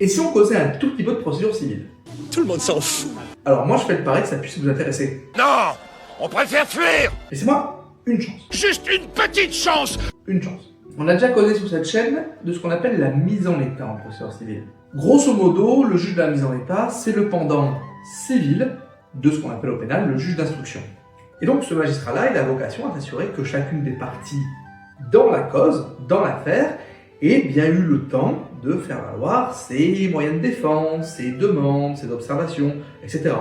Et si on causait un tout petit peu de procédure civile? Tout le monde s'en fout. Alors moi je fais le pari que ça puisse vous intéresser. Non, on préfère fuir. Laissez-moi une chance. Juste une petite chance. Une chance. On a déjà causé sur cette chaîne de ce qu'on appelle la mise en état en procédure civile. Grosso modo, le juge de la mise en état, c'est le pendant civil de ce qu'on appelle au pénal le juge d'instruction. Et donc ce magistrat-là, il a vocation à s'assurer que chacune des parties dans la cause, dans l'affaire, ait bien eu le temps de faire valoir ses moyens de défense, ses demandes, ses observations, etc.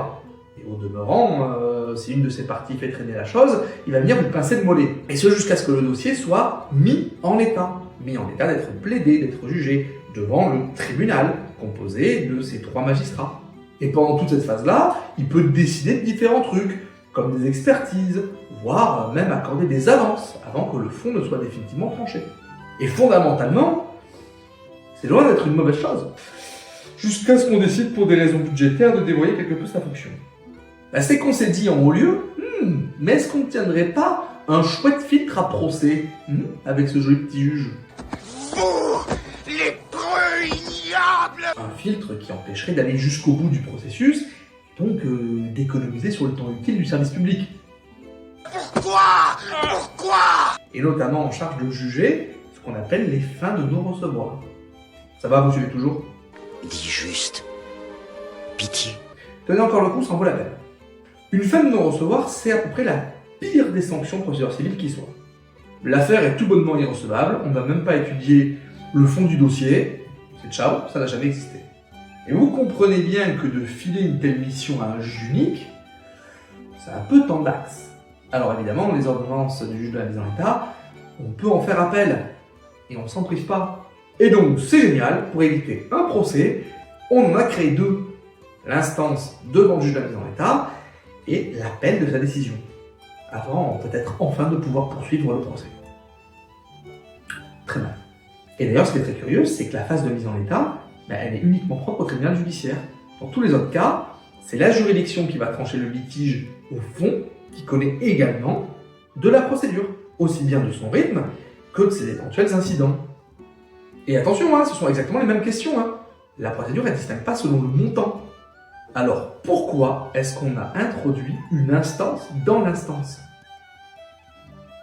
Et au demeurant, si une de ces parties fait traîner la chose, il va venir vous pincer le mollet. Et ce jusqu'à ce que le dossier soit mis en état d'être plaidé, d'être jugé devant le tribunal composé de ces 3 magistrats. Et pendant toute cette phase-là, il peut décider de différents trucs, comme des expertises, voire même accorder des avances avant que le fond ne soit définitivement tranché. Et fondamentalement, c'est loin d'être une mauvaise chose. Jusqu'à ce qu'on décide pour des raisons budgétaires de dévoyer quelque peu sa fonction. C'est qu'on s'est dit en haut lieu, mais est-ce qu'on ne tiendrait pas un chouette filtre à procès avec ce joli petit juge? Pour les preux ignobles. Un filtre qui empêcherait d'aller jusqu'au bout du processus, et donc d'économiser sur le temps utile du service public. Pourquoi? Et notamment en charge de juger ce qu'on appelle les fins de non-recevoir. Ça va, vous suivez toujours? Dis juste. Pitié. Tenez encore le coup, ça en vaut la peine. Une fin de non-recevoir, c'est à peu près la pire des sanctions de procédure civile qui soit. L'affaire est tout bonnement irrecevable, on ne va même pas étudier le fond du dossier, c'est ciao, ça n'a jamais existé. Et vous comprenez bien que de filer une telle mission à un juge unique, ça a peu tant d'axes. Alors évidemment, les ordonnances du juge de la mise en état, on peut en faire appel, et on ne s'en prive pas. Et donc c'est génial, pour éviter un procès, on en a créé 2. L'instance devant le juge de la mise en état, et l'appel de sa décision, avant peut-être enfin de pouvoir poursuivre le procès. Très mal. Et d'ailleurs, ce qui est très curieux, c'est que la phase de mise en état, elle est uniquement propre au tribunal judiciaire. Dans tous les autres cas, c'est la juridiction qui va trancher le litige au fond, qui connaît également de la procédure, aussi bien de son rythme que de ses éventuels incidents. Et attention, ce sont exactement les mêmes questions. La procédure, elle ne distingue pas selon le montant. Alors, pourquoi est-ce qu'on a introduit une instance dans l'instance?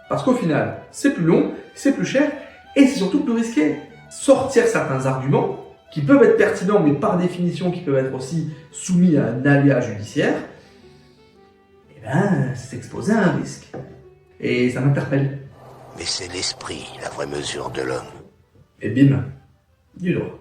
Parce qu'au final, c'est plus long, c'est plus cher, et c'est surtout plus risqué. Sortir certains arguments, qui peuvent être pertinents, mais par définition, qui peuvent être aussi soumis à un aléa judiciaire, c'est s'exposer à un risque. Et ça m'interpelle. Mais c'est l'esprit, la vraie mesure de l'homme. Et bim, du droit.